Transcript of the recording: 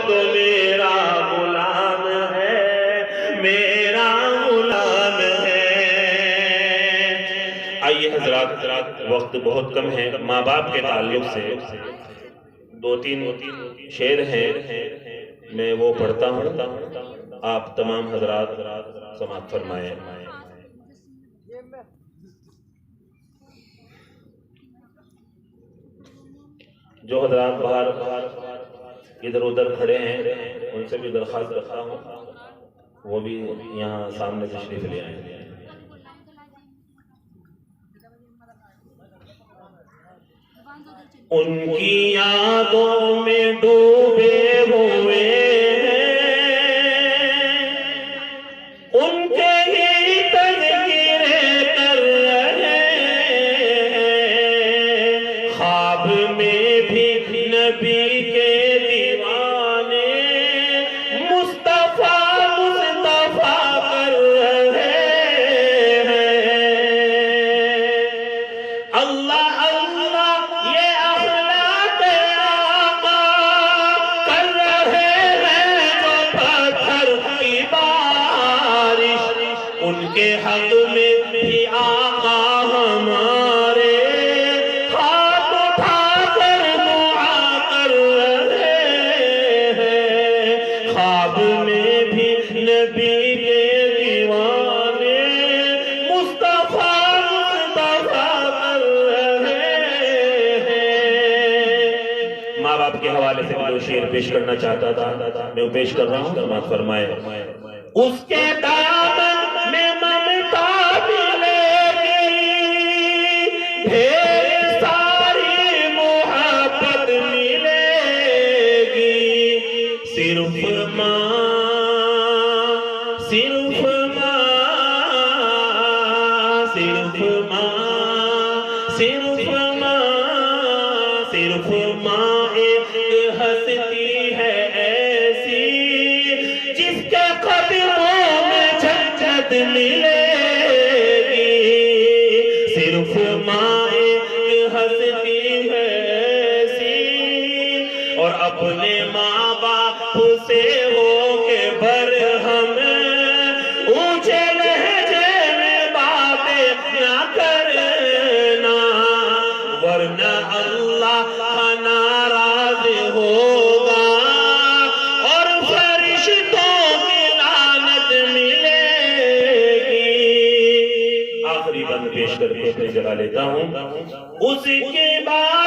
تو میرا غلام ہے، میرا غلام ہے۔ آئیے حضرات، وقت بہت کم ہے، ماں باپ کے تعلق سے دو تین شعر ہیں، میں وہ پڑھتا ہوں، آپ تمام حضرات سماعت فرمائیں۔ جو حضرات باہر ادھر ادھر کھڑے ہیں ان سے بھی درخواست کرتا ہوں وہ بھی یہاں سامنے تشریف لے آئیں۔ ان کی یادوں میں ڈوبے ہوئے ان کے ہی تذکرے کر رہے ہیں، خواب میں بھی نبی کے دیوانے مصطفیٰ کر رہے ہیں۔ اللہ اللہ یہ اخلاق آقا کر رہے ہیں جو پتھر کی بارش، ان کے حق میں بھی آقا ہمارے ہاتھ اٹھا کر دعا کر رہے ہیں، خواب میں بھی نبی کے دیوانے مصطفیٰ کر رہے ہیں۔ ماں باپ کے حوالے سے جو شعر پیش کرنا چاہتا تھا میں وہ پیش کر رہا ہوں، سماعت فرمائے۔ اس کے دامن میں ممتا ملے گی، ڈھیر ساری محبت ملے گی، صرف ماں، صرف ماں، صرف ماں، صرف ماں، صرف ماں ایک ہستی ہے ایسی جس کے قدموں میں جنت ملے گی، صرف ماں ایک ہستی ہے ایسی، اور اپنے ماں باپ سے ہو کے برہم اونچے لہجے میں باتیں نہ کرنا، ورنہ اللہ ناراض ہوگا اور فرشتوں کی لعنت ملے گی۔ آخری بند پیش کر کے اپنی جگہ لیتا ہوں۔ اس کے بعد